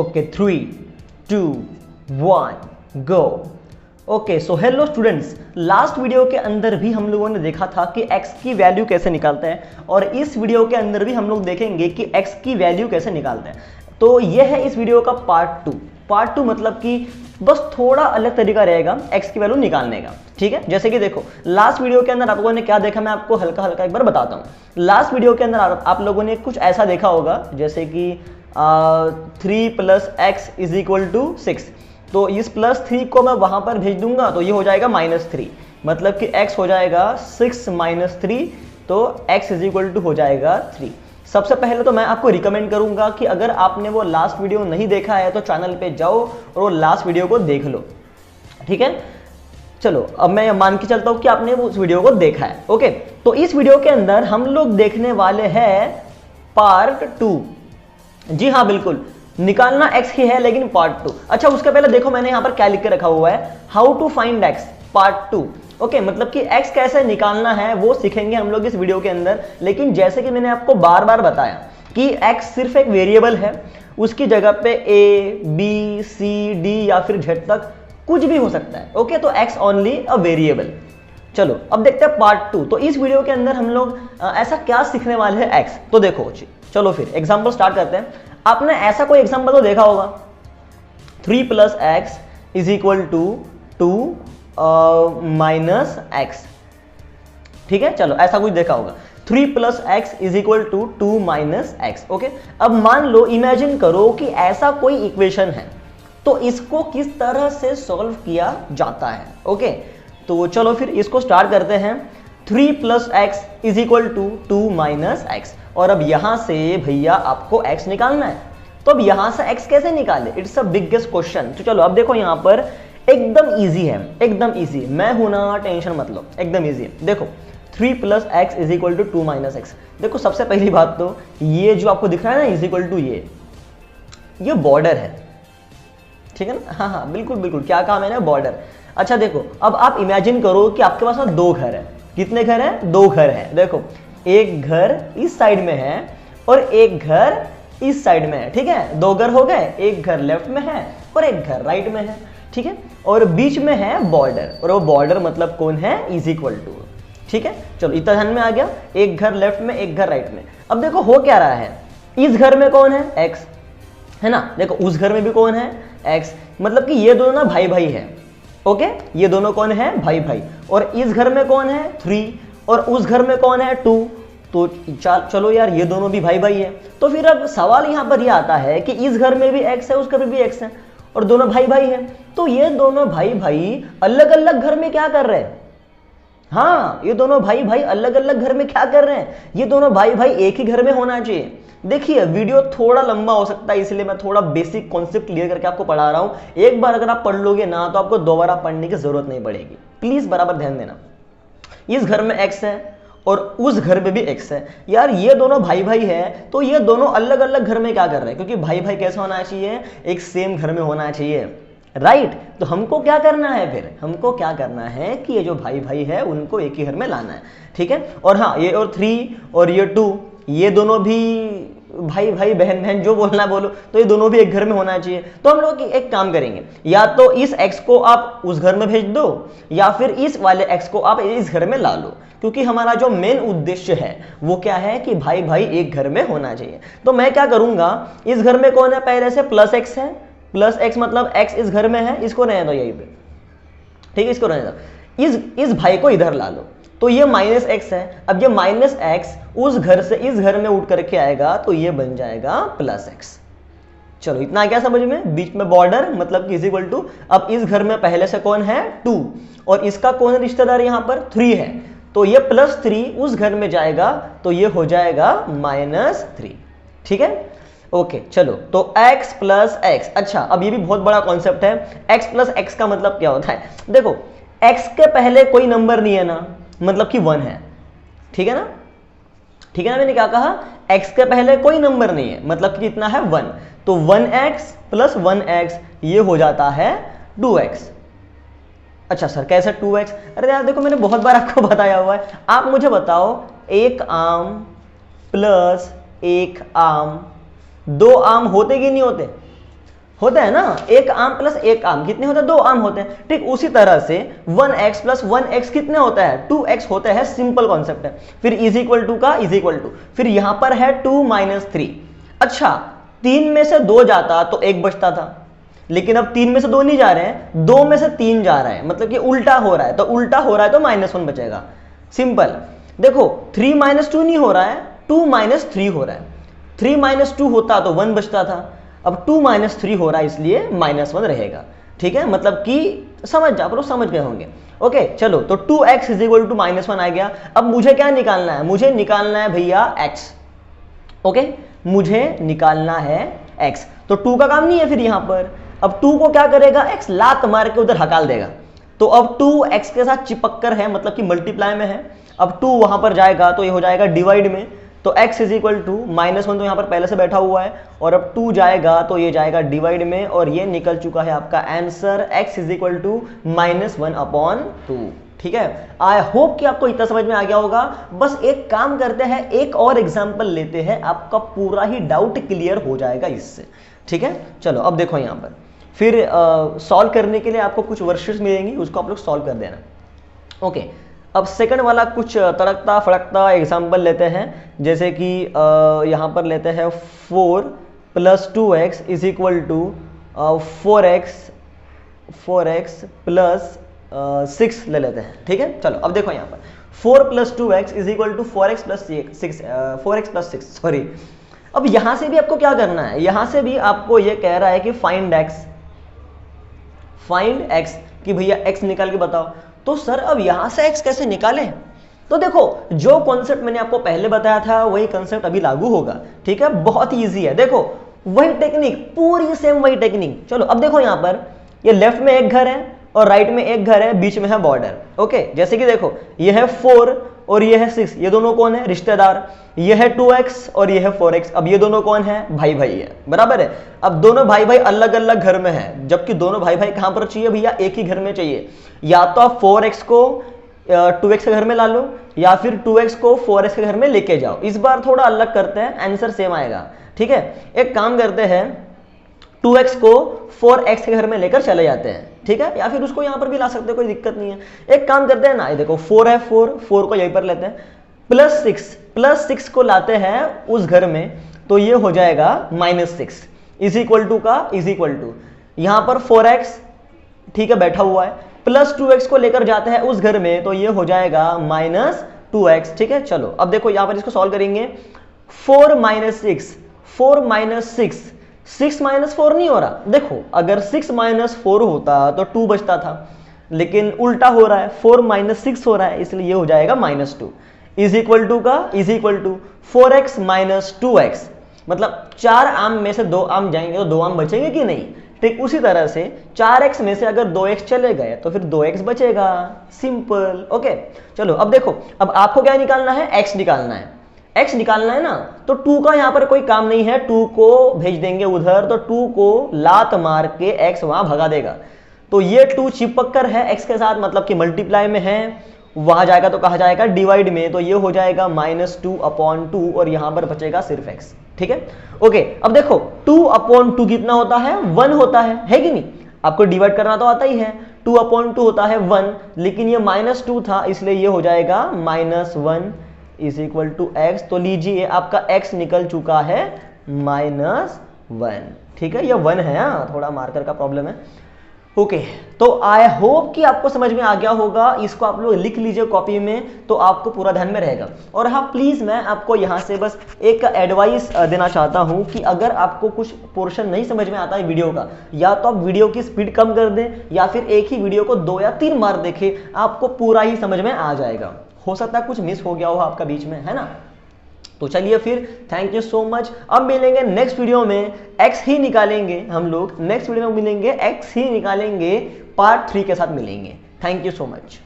Okay 3, 2, 1 go. Okay so hello students, last video के अंदर भी हम लोगों ने देखा था कि x की वैल्यू कैसे निकालते हैं और इस वीडियो के अंदर भी हम लोग देखेंगे कि x की वैल्यू कैसे निकालते हैं। तो यह है इस वीडियो का पार्ट टू मतलब कि बस थोड़ा अलग तरीका रहेगा x की वैल्यू निकालने का। ठीक है, जैसे कि देखो लास्ट वीडियो के अंदर आप लोगों ने क्या देखा, मैं आपको हल्का हल्का एक बार बताता हूँ। लास्ट वीडियो के अंदर आप लोगों ने कुछ ऐसा देखा होगा जैसे कि 3 + x = 6। तो इस +3 को मैं वहां पर भेज दूंगा तो ये हो जाएगा -3, मतलब कि x हो जाएगा 6 - 3, तो x = हो जाएगा 3। सबसे पहले तो मैं आपको रिकमेंड करूंगा कि अगर आपने वो लास्ट वीडियो नहीं देखा है तो चैनल पे जाओ और वो लास्ट वीडियो को देख लो। ठीक है, चलो अब मैं मान के चलता हूं कि आपने उस वीडियो को देखा है। ओके, तो इस वीडियो के अंदर हम लोग देखने वाले हैं पार्ट 2। जी हाँ बिल्कुल, निकालना x की है लेकिन पार्ट 2। अच्छा उसके पहले देखो मैंने यहां पर क्या लिख के रखा हुआ है, how to find x part 2। Okay, मतलब कि x कैसे निकालना है वो सीखेंगे हम लोग इस वीडियो के अंदर। लेकिन जैसे कि मैंने आपको बार बार बताया कि x सिर्फ एक वेरिएबल है, उसकी जगह पे a, b, c, d या फिर z तक कुछ भी हो सकता है। ओके, तो x ओनली अ वेरिएबल। चलो अब देखते हैं पार्ट 2। तो इस वीडियो के अंदर हम लोग ऐसा क्या सीखने वाले हैं x। तो देखो चलो फिर एग्जाम्पल स्टार्ट करते हैं। आपने ऐसा कोई एग्जाम्पल तो देखा होगा, 3 + x = 2 - x। ठीक है, चलो ऐसा कुछ देखा होगा, 3 + x = 2 - x। ओके, अब मान लो, इमेजिन करो कि ऐसा कोई इक्वेशन है, तो इसको किस तरह से सॉल्व किया जाता है। ओके, तो चलो फिर इसको स्टार्ट करते हैं। 3 + x = 2 - x, और अब यहां से भैया आपको x निकालना है। तो अब यहां से x कैसे निकाले, इट्स अ बिगेस्ट क्वेश्चन। तो चलो अब देखो यहां पर एकदम इजी है, एकदम इजी। मैं हूं ना, टेंशन मत लो, एकदम इजी है। देखो 3 + x = 2 - x। देखो सबसे पहली बात तो ये जो आपको दिख रहा है ना इक्वल टू, ये बॉर्डर है। ठीक है ना, हाँ बिल्कुल बिल्कुल, क्या कहा मैंने, बॉर्डर। अच्छा देखो अब आप इमेजिन करो कि आपके पास ना 2 घर है। कितने घर है, 2 घर है। देखो एक घर इस साइड में है और एक घर इस साइड में है। ठीक है, 2 घर हो गए, एक घर लेफ्ट में है और एक घर राइट में है। ठीक है, और बीच में है बॉर्डर, और वो बॉर्डर मतलब कौन है, = 2। ठीक है, चलो इतना ध्यान में आ गया, एक घर लेफ्ट में एक घर राइट में। अब देखो हो क्या रहा है, इस घर में कौन है, x है ना। देखो उस घर में भी कौन है, x, मतलब कि ये दोनों ना भाई भाई है। ओके, ये दोनों कौन है, भाई भाई। और इस घर में कौन है, 3, और उस घर में कौन है, 2। तो चलो यार ये दोनों भी भाई भाई है। तो फिर अब सवाल यहां पर यह आता है कि इस घर में भी x है, उस घर में भी x है, और दोनों भाई भाई हैं। तो ये दोनों भाई भाई अलग अलग घर में क्या कर रहे हैं, हाँ ये दोनों भाई भाई अलग अलग घर में क्या कर रहे हैं, ये दोनों भाई भाई एक ही घर में होना चाहिए। देखिए वीडियो थोड़ा लंबा हो सकता है, इसलिए मैं थोड़ा बेसिक कॉन्सेप्ट क्लियर करके आपको पढ़ा रहा हूं। एक बार अगर आप पढ़ लोगे ना तो आपको दोबारा पढ़ने की जरूरत नहीं पड़ेगी। प्लीज बराबर ध्यान देना, इस घर में x है और उस घर में भी x है। यार ये दोनों भाई भाई है, तो ये दोनों अलग अलग घर में क्या कर रहे हैं, क्योंकि भाई भाई कैसे होना चाहिए, एक सेम घर में होना चाहिए, राइट। तो हमको क्या करना है, फिर हमको क्या करना है कि ये जो भाई भाई है उनको एक ही घर में लाना है। ठीक है, और हाँ ये और 3 और ये 2, ये दोनों भी भाई भाई बहन बहन जो बोलना बोलो, तो ये दोनों भी एक घर में होना चाहिए। तो हम लोग एक काम करेंगे, या तो इस x को आप उस घर में भेज दो या फिर इस वाले x को आप इस घर में ला लो, क्योंकि हमारा जो मेन उद्देश्य है वो क्या है कि भाई भाई एक घर में होना चाहिए। तो मैं क्या करूंगा, इस घर में कौन है, पहले से +x है, +x मतलब x इस घर में है, इसको रहने दो यहीं पे। ठीक है, इसको रहने दो, इस भाई को इधर ला लो, तो ये -x है। अब ये -x उस घर से इस घर में उठ करके आएगा तो ये बन जाएगा +x। चलो इतना क्या समझ में, बीच में बॉर्डर मतलब कि = 2। अब इस घर में पहले से कौन है, 2, और इसका कौन है रिश्तेदार, यहां पर 3 है, तो ये +3 उस घर में जाएगा तो ये हो जाएगा -3। ठीक है, ओके चलो, तो x + x। अच्छा अब ये भी बहुत बड़ा कॉन्सेप्ट है, x + x का मतलब क्या होता है। देखो x के पहले कोई नंबर नहीं है ना, मतलब कि 1 है। ठीक है ना, ठीक है ना, मैंने क्या कहा, x के पहले कोई नंबर नहीं है, मतलब कि कितना है, 1। तो 1x + 1x ये हो जाता है 2x। अच्छा सर कैसे 2x, अरे यार देखो मैंने बहुत बार आपको बताया हुआ है। आप मुझे बताओ, 1 आम + 1 आम 2 आम होते कि नहीं होते, होता है ना, एक आम प्लस एक आम कितने होते हैं, 2 आम होते हैं। ठीक उसी तरह से 1x प्लस 1x कितने होता है, 2x होता है, सिंपल कॉन्सेप्ट है। फिर इज इक्वल टू का इज इक्वल टू, फिर यहां पर है 2 माइनस 3। अच्छा 3 में से 2 जाता तो 1 बचता था, लेकिन अब 3 में से 2 नहीं जा रहे हैं, 2 में से 3 जा रहा है, मतलब कि उल्टा हो रहा है, तो उल्टा हो रहा है तो -1 बचेगा, सिंपल। देखो 3 माइनस 2 नहीं हो रहा है, 2 माइनस 3 हो रहा है। 3 माइनस 2 होता तो 1 बचता था, अब 2 माइनस 3 हो रहा है इसलिए -1 रहेगा। ठीक है, मतलब कि समझ जा, आप लोग समझ गए होंगे। ओके चलो, तो 2x इज इक्वल टू -1 आ गया। अब मुझे क्या निकालना है, मुझे निकालना है भैया x। ओके मुझे निकालना है x, तो 2 का काम नहीं है फिर यहां पर। अब 2 को क्या करेगा, x लात मार के उधर हकाल देगा, तो अब 2 x के साथ चिपक कर है, मतलब कि मल्टीप्लाई में है। अब 2 वहां पर जाएगा तो ये हो जाएगा डिवाइड में, तो x इज इक्वल टू -1 तो यहाँ पर पहले से बैठा हुआ है, और अब 2 जाएगा तो ये जाएगा डिवाइड में, और ये निकल चुका है आपका answer x is equal to -1/2। ठीक है, आई होप कि आपको इतना समझ में आ गया होगा। बस एक काम करते हैं, एक और एग्जाम्पल लेते हैं, आपका पूरा ही डाउट क्लियर हो जाएगा इससे। ठीक है, चलो अब देखो यहाँ पर फिर सॉल्व करने के लिए आपको कुछ वर्सेस मिलेंगी, उसको आप लोग सॉल्व कर देना। ओके अब सेकंड वाला कुछ तड़कता फड़कता एग्जाम्पल लेते हैं, जैसे कि यहाँ पर लेते हैं 4 + 2x is equal to 4x plus 6 ले लेते हैं। ठीक है, चलो अब देखो यहाँ पर 4 + 2x is equal to 4x plus 6 sorry. अब यहां से भी आपको क्या करना है, यहां से भी आपको ये कह रहा है कि फाइंड x कि भैया x निकाल के बताओ। तो सर अब यहां से x कैसे निकालें, तो देखो जो कॉन्सेप्ट मैंने आपको पहले बताया था वही कॉन्सेप्ट अभी लागू होगा। ठीक है, बहुत इजी है, देखो वही टेक्निक, पूरी सेम वही टेक्निक। चलो अब देखो यहाँ पर ये लेफ्ट में एक घर है और राइट में एक घर है, बीच में है बॉर्डर। ओके जैसे कि देखो ये है 4 और ये है 6, ये दोनों कौन है, रिश्तेदार। ये है 2x और ये है 4x, अब ये दोनों कौन है, भाई भाई है, बराबर है। अब दोनों भाई भाई अलग अलग घर में है, जबकि दोनों भाई भाई कहां पर चाहिए भैया, एक ही घर में चाहिए। या तो आप 4x को 2x के घर में ला लो, या फिर 2x को 4x के घर में लेके जाओ। इस बार थोड़ा अलग करते हैं, आंसर सेम आएगा। ठीक है, एक काम करते हैं 2x को 4x के घर में लेकर चले जाते हैं। ठीक है, या फिर उसको यहां पर भी ला सकते हैं, कोई दिक्कत नहीं है। एक काम करते हैं ना, ये देखो 4 है, 4 को यहीं पर लेते हैं, प्लस 6 को लाते हैं उस घर में, तो ये हो जाएगा -6 इज इक्वल टू का इज इक्वल टू यहां पर 4x ठीक है बैठा हुआ है, प्लस 2x को लेकर जाते हैं उस घर में, तो ये हो जाएगा -2x। ठीक है, चलो अब देखो यहां पर इसको सॉल्व करेंगे। 4 - 6 6 - 4 नहीं हो रहा। देखो अगर 6 - 4 होता तो 2 बचता था, लेकिन उल्टा हो रहा है, 4 - 6 हो रहा है, इसलिए ये हो जाएगा -2 इज इक्वल टू का is equal to 4x - 2x, मतलब 4 आम में से 2 आम जाएंगे तो 2 आम बचेंगे कि नहीं। ठीक उसी तरह से 4x में से अगर 2x चले गए तो फिर 2x बचेगा, सिंपल। ओके चलो अब देखो, अब आपको क्या निकालना है, x निकालना है। x निकालना है ना, तो 2 का यहां पर कोई काम नहीं है, 2 को भेज देंगे उधर, तो 2 को लात मार के x वहां भगा देगा। तो ये 2 चिपक कर है x के साथ, मतलब कि मल्टीप्लाई में है, वहां जाएगा तो कहा जाएगा डिवाइड में, तो ये हो जाएगा -2/2 और यहां पर बचेगा सिर्फ x। ठीक है, ओके अब देखो 2/2 कितना होता है, 1 होता है कि नहीं। आपको डिवाइड करना तो आता ही है, 2/2 होता है 1, लेकिन ये -2 था, इसलिए ये हो जाएगा -1 इज इक्वल टू x। तो लीजिए आपका x निकल चुका है -1। ठीक है, ये 1 है, थोड़ा मार्कर का प्रॉब्लम है। ओके तो आई होप कि आपको समझ में आ गया होगा। इसको आप लोग लिख लीजिए कॉपी में, तो आपको पूरा ध्यान में रहेगा। और हाँ प्लीज मैं आपको यहाँ से बस एक एडवाइस देना चाहता हूँ कि अगर आपको कुछ पोर्शन नहीं समझ में आता है वीडियो का, या तो आप वीडियो की स्पीड कम कर दें, या फिर एक ही वीडियो को 2 या 3 बार देखें, आपको पूरा ही समझ में आ जाएगा। हो सकता है कुछ मिस हो गया हो आपका बीच में, है ना। तो चलिए फिर, थैंक यू सो मच। अब मिलेंगे नेक्स्ट वीडियो में, x ही निकालेंगे हम लोग, नेक्स्ट वीडियो में मिलेंगे, x ही निकालेंगे, पार्ट 3 के साथ मिलेंगे। Thank you so much.